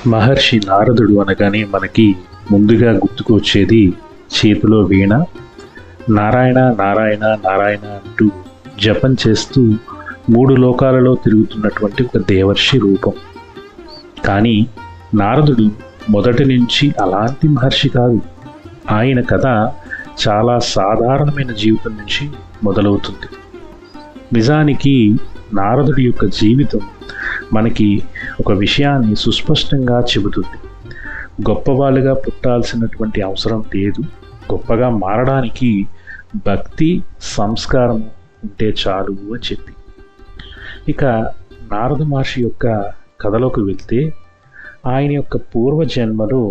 మహర్షి నారదుడు అనగానే మనకి ముందుగా గుర్తుకొచ్చేది చేతిలో వీణ, నారాయణ నారాయణ నారాయణ అంటూ జపం చేస్తూ మూడు లోకాలలో తిరుగుతున్నటువంటి ఒక దేవర్షి రూపం. కానీ నారదుడు మొదటి నుంచి అలాంటి మహర్షి కాదు. ఆయన కథ చాలా సాధారణమైన జీవితం నుంచి మొదలవుతుంది. నిజానికి నారదుడి యొక్క జీవితం మనకి ఒక విషయాన్ని సుస్పష్టంగా చెబుతుంది. గొప్పవాళ్ళుగా పుట్టాల్సినటువంటి అవసరం లేదు, గొప్పగా మారడానికి భక్తి సంస్కారం ఉంటే చాలు అని చెప్పి. ఇక నారద మహర్షి యొక్క కథలోకి వెళ్తే, ఆయన యొక్క పూర్వజన్మలో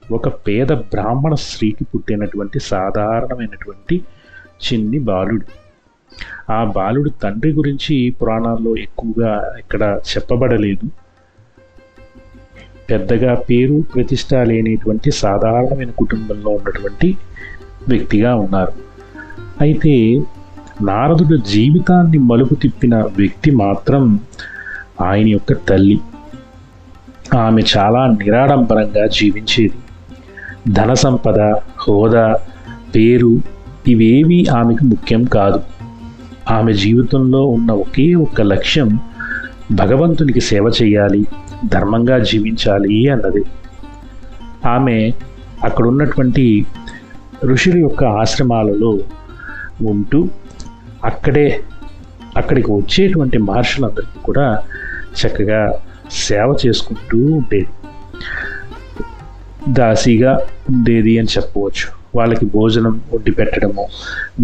ఒక పేద బ్రాహ్మణ స్త్రీకి పుట్టినటువంటి సాధారణమైనటువంటి చిన్ని బాలుడు. ఆ బాలుడు తండ్రి గురించి పురాణాల్లో ఎక్కువగా ఇక్కడ చెప్పబడలేదు. పెద్దగా పేరు ప్రతిష్ట లేనిటువంటి సాధారణమైన కుటుంబంలో ఉన్నటువంటి వ్యక్తిగా ఉన్నారు. అయితే నారదుడు జీవితాన్ని మలుపు తిప్పిన వ్యక్తి మాత్రం ఆయన యొక్క తల్లి. ఆమె చాలా నిరాడంబరంగా జీవించేది. ధన సంపద, హోదా, పేరు ఇవేవి ఆమెకు ముఖ్యం కాదు. ఆమె జీవితంలో ఉన్న ఒకే ఒక్క లక్ష్యం భగవంతునికి సేవ చేయాలి, ధర్మంగా జీవించాలి అన్నది. ఆమె అక్కడ ఉన్నటువంటి ఋషుల యొక్క ఆశ్రమాలలో ఉంటూ అక్కడికి వచ్చేటువంటి మహర్షులందరికీ కూడా చక్కగా సేవ చేసుకుంటూ ఉండేది. దాసిగా ఉండేది అని చెప్పవచ్చు. వాళ్ళకి భోజనం వండి పెట్టడము,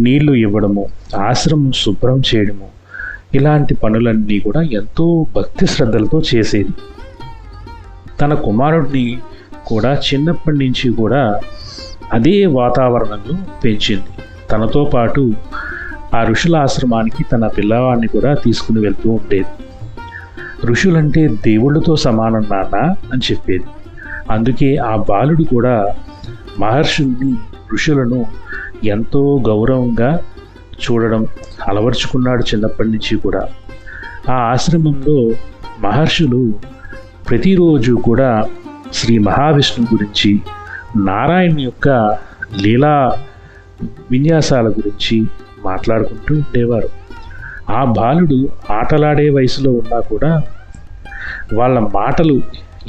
నీళ్లు ఇవ్వడము, ఆశ్రమం శుభ్రం చేయడము, ఇలాంటి పనులన్నీ కూడా ఎంతో భక్తి శ్రద్ధలతో చేసేది. తన కుమారుడిని కూడా చిన్నప్పటి నుంచి కూడా అదే వాతావరణంలో పెంచింది. తనతో పాటు ఆ ఋషుల ఆశ్రమానికి తన పిల్లవాడిని కూడా తీసుకుని వెళ్తూ ఉండేది. ఋషులంటే దేవుళ్ళతో సమానం నాన్న అని చెప్పేది. అందుకే ఆ బాలుడు కూడా మహర్షుల్ని, ఋషులను ఎంతో గౌరవంగా చూడడం అలవర్చుకున్నాడు చిన్నప్పటి నుంచి కూడా. ఆ ఆశ్రమంలో మహర్షులు ప్రతిరోజు కూడా శ్రీ మహావిష్ణువు గురించి, నారాయణ యొక్క లీలా విన్యాసాల గురించి మాట్లాడుకుంటూ ఉండేవారు. ఆ బాలుడు ఆటలాడే వయసులో ఉన్నా కూడా వాళ్ళ మాటలు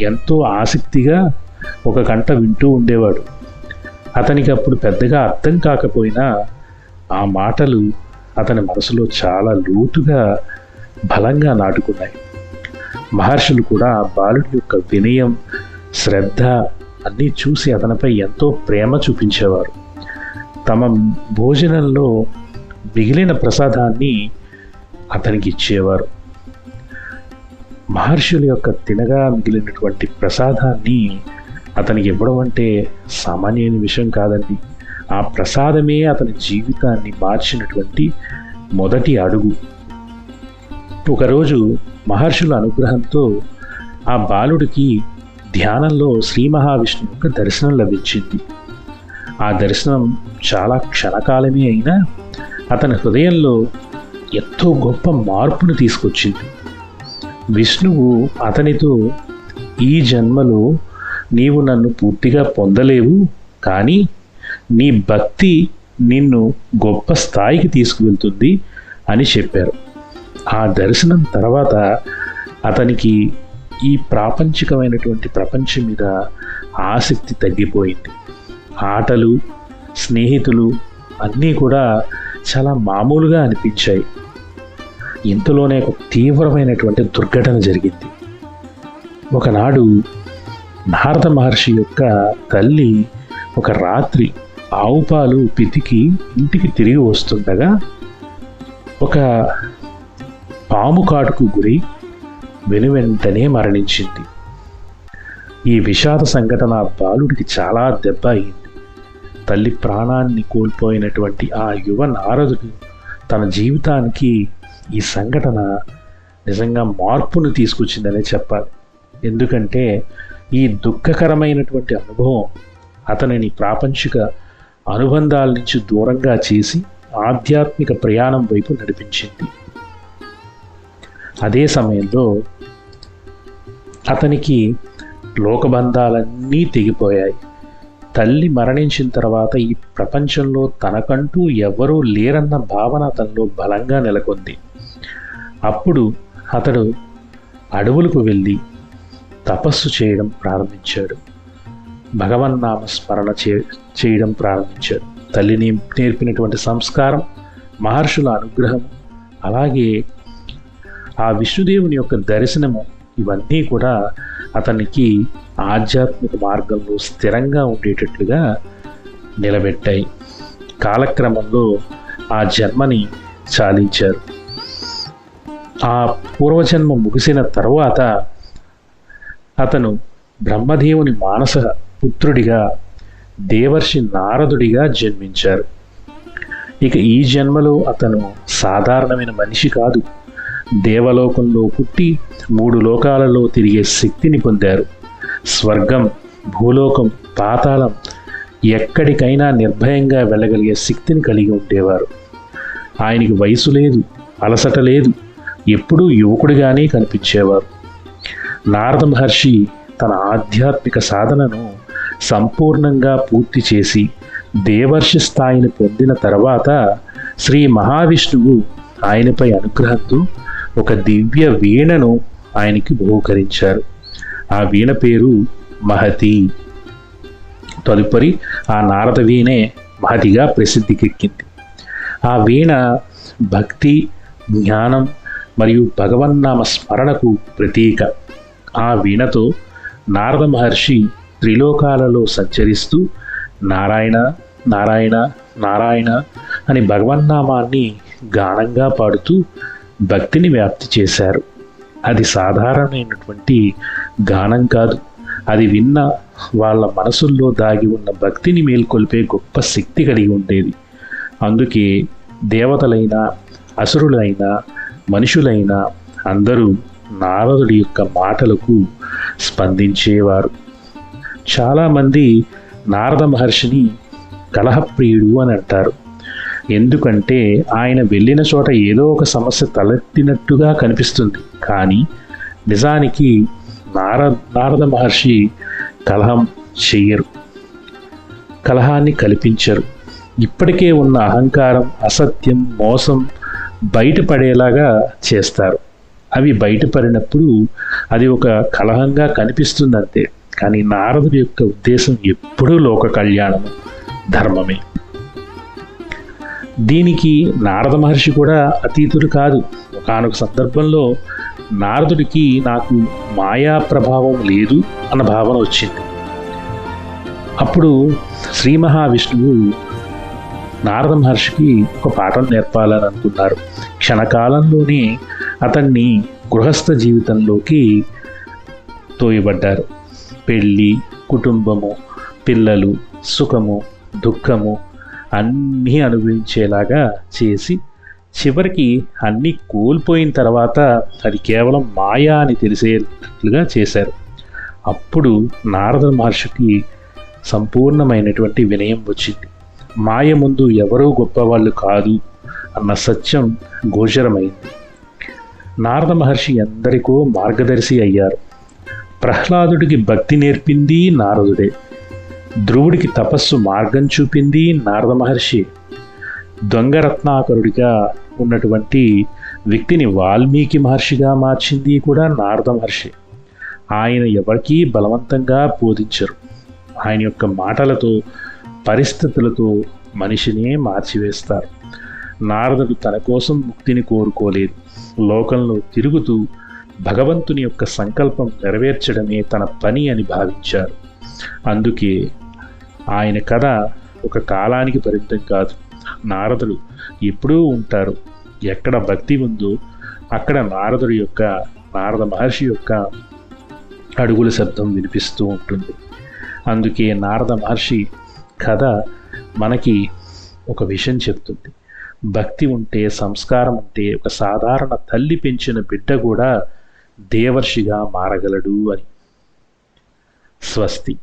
ఎంతో ఆసక్తిగా ఒక గంట వింటూ ఉండేవాడు. అతనికి అప్పుడు పెద్దగా అర్థం కాకపోయినా ఆ మాటలు అతని మనసులో చాలా లోతుగా బలంగా నాటుకున్నాయి. మహర్షులు కూడా ఆ బాలుడి యొక్క వినయం, శ్రద్ధ అన్నీ చూసి అతనిపై ఎంతో ప్రేమ చూపించేవారు. తమ భోజనంలో మిగిలిన ప్రసాదాన్ని అతనికి ఇచ్చేవారు. మహర్షుల యొక్క తినగా మిగిలినటువంటి ప్రసాదాన్ని అతనికి ఇవ్వడం అంటే సామాన్యమైన విషయం కాదండి. ఆ ప్రసాదమే అతని జీవితాన్ని మార్చినటువంటి మొదటి అడుగు. ఒకరోజు మహర్షుల అనుగ్రహంతో ఆ బాలుడికి ధ్యానంలో శ్రీ మహావిష్ణువు యొక్క దర్శనం లభించింది. ఆ దర్శనం చాలా క్షణకాలమే అయినా అతని హృదయంలో ఎంతో గొప్ప మార్పును తీసుకొచ్చింది. విష్ణువు అతనితో, ఈ జన్మలో నీవు నన్ను పూర్తిగా పొందలేవు, కానీ నీ భక్తి నిన్ను గొప్ప స్థాయికి తీసుకువెళ్తుంది అని చెప్పారు. ఆ దర్శనం తర్వాత అతనికి ఈ ప్రాపంచికమైనటువంటి ప్రపంచం మీద ఆసక్తి తగ్గిపోయింది. ఆటలు, స్నేహితులు అన్నీ కూడా చాలా మామూలుగా అనిపించాయి. ఇంతలోనే ఒక తీవ్రమైనటువంటి దుర్ఘటన జరిగింది. ఒకనాడు నారద మహర్షి యొక్క తల్లి ఒక రాత్రి ఆవు పాలు పితికి ఇంటికి తిరిగి వస్తుండగా ఒక పాము కాటుకు గురి వెనువెంటనే మరణించింది. ఈ విషాద సంఘటన బాలుడికి చాలా దెబ్బ అయింది. తల్లి ప్రాణాన్ని కోల్పోయినటువంటి ఆ యువ నారదుడు తన జీవితానికి ఈ సంఘటన నిజంగా మార్పును తీసుకొచ్చిందనే చెప్పాలి. ఎందుకంటే ఈ దుఃఖకరమైనటువంటి అనుభవం అతనిని ప్రాపంచిక అనుబంధాల నుంచి దూరంగా చేసి ఆధ్యాత్మిక ప్రయాణం వైపు నడిపించింది. అదే సమయంలో అతనికి లోకబంధాలన్నీ తెగిపోయాయి. తల్లి మరణించిన తర్వాత ఈ ప్రపంచంలో తనకంటూ ఎవరూ లేరన్న భావన అతనిలో బలంగా నెలకొంది. అప్పుడు అతడు అడవులకు వెళ్ళి తపస్సు చేయడం ప్రారంభించాడు. భగవన్నామ స్మరణ చేయడం ప్రారంభించాడు. తల్లిని నేర్పినటువంటి సంస్కారం, మహర్షుల అనుగ్రహం, అలాగే ఆ విష్ణుదేవుని యొక్క దర్శనము, ఇవన్నీ కూడా అతనికి ఆధ్యాత్మిక మార్గంలో స్థిరంగా ఉండేటట్లుగా నిలబెట్టాయి. కాలక్రమంలో ఆ జన్మని చాలించారు. ఆ పూర్వజన్మ ముగిసిన తరువాత అతను బ్రహ్మదేవుని మానస పుత్రుడిగా, దేవర్షి నారదుడిగా జన్మించారు. ఇక ఈ జన్మలో అతను సాధారణమైన మనిషి కాదు. దేవలోకంలో పుట్టి 3 లోకాలలో తిరిగే శక్తిని పొందారు. స్వర్గం, భూలోకం, పాతాళం ఎక్కడికైనా నిర్భయంగా వెళ్ళగలిగే శక్తిని కలిగి ఉండేవారు. ఆయనకి వయసు లేదు, అలసట లేదు, ఎప్పుడూ యువకుడిగానే కనిపించేవారు. నారద మహర్షి తన ఆధ్యాత్మిక సాధనను సంపూర్ణంగా పూర్తి చేసి దేవర్షి స్థాయిని పొందిన తర్వాత శ్రీ మహావిష్ణువు ఆయనపై అనుగ్రహంతో ఒక దివ్య వీణను ఆయనకి బహూకరించారు. ఆ వీణ పేరు మహతి. తదుపరి ఆ నారద వీణే మహతిగా ప్రసిద్ధికెక్కింది. ఆ వీణ భక్తి, జ్ఞానం మరియు భగవన్నామ స్మరణకు ప్రతీక. ఆ వీణతో నారద మహర్షి త్రిలోకాలలో సంచరిస్తూ నారాయణ నారాయణ నారాయణ అని భగవన్నామాన్ని గానంగా పాడుతూ భక్తిని వ్యాప్తి చేశారు. అది సాధారణమైనటువంటి గానం కాదు. అది విన్న వాళ్ళ మనసుల్లో దాగి ఉన్న భక్తిని మేల్కొల్పే గొప్ప శక్తి కలిగి ఉండేది. అందుకే దేవతలైనా, అసురులైనా, మనుషులైనా అందరూ నారదుడి యొక్క మాటలకు స్పందించేవారు. చాలామంది నారద మహర్షిని కలహప్రియుడు అని అంటారు. ఎందుకంటే ఆయన వెళ్ళిన చోట ఏదో ఒక సమస్య తలెత్తినట్టుగా కనిపిస్తుంది. కానీ నిజానికి నారద మహర్షి కలహం చెయ్యరు, కలహాన్ని కల్పించరు. ఇప్పటికే ఉన్న అహంకారం, అసత్యం, మోసం బయటపడేలాగా చేస్తారు. అవి బయటపడినప్పుడు అది ఒక కలహంగా కనిపిస్తుంది అంతే. కానీ నారదుడి యొక్క ఉద్దేశం ఎప్పుడూ లోక కళ్యాణము, ధర్మమే. దీనికి నారద మహర్షి కూడా అతీతుడు కాదు. ఒకానొక సందర్భంలో నారదుడికి నాకు మాయా ప్రభావం లేదు అన్న భావన వచ్చింది. అప్పుడు శ్రీ మహావిష్ణువు నారద మహర్షికి ఒక పాఠం నేర్పాలని అనుకున్నారు. క్షణకాలంలోనే అతన్ని గృహస్థ జీవితంలోకి తోయబడ్డారు. పెళ్ళి, కుటుంబము, పిల్లలు, సుఖము, దుఃఖము అన్నీ అనుభవించేలాగా చేసి చివరికి అన్నీ కోల్పోయిన తర్వాత అది కేవలం మాయా అని తెలిసేట్లుగా చేశారు. అప్పుడు నారద మహర్షికి సంపూర్ణమైనటువంటి వినయం వచ్చింది. మాయ ముందు ఎవరూ గొప్పవాళ్ళు కాదు అన్న సత్యం గోచరమైంది. నారద మహర్షి ఎందరికో మార్గదర్శి అయ్యారు. ప్రహ్లాదుడికి భక్తి నేర్పింది నారదుడే. ధ్రువుడికి తపస్సు మార్గం చూపింది నారద మహర్షి. దొంగరత్నాకరుడిగా ఉన్నటువంటి వ్యక్తిని వాల్మీకి మహర్షిగా మార్చింది కూడా నారద మహర్షి. ఆయన ఎవరికీ బలవంతంగా బోధించరు. ఆయన యొక్క మాటలతో, పరిస్థితులతో మనిషినే మార్చివేస్తారు. నారదుడు తన కోసం ముక్తిని కోరుకోలేదు. లోకంలో తిరుగుతూ భగవంతుని యొక్క సంకల్పం నెరవేర్చడమే తన పని అని భావించారు. అందుకే ఆయన కథ ఒక కాలానికి పరిమితం కాదు. నారదుడు ఎప్పుడూ ఉంటారు. ఎక్కడ భక్తి ఉందో అక్కడ నారద మహర్షి యొక్క అడుగుల శబ్దం వినిపిస్తూ ఉంటుంది. అందుకే నారద మహర్షి కథ మనకి ఒక విషయం చెప్తుంది. భక్తి ఉంటే, సంస్కారం ఉంటే ఒక సాధారణ తల్లి పెంచిన బిడ్డ కూడా దేవర్షిగా మారగలడు అని. స్వస్తి.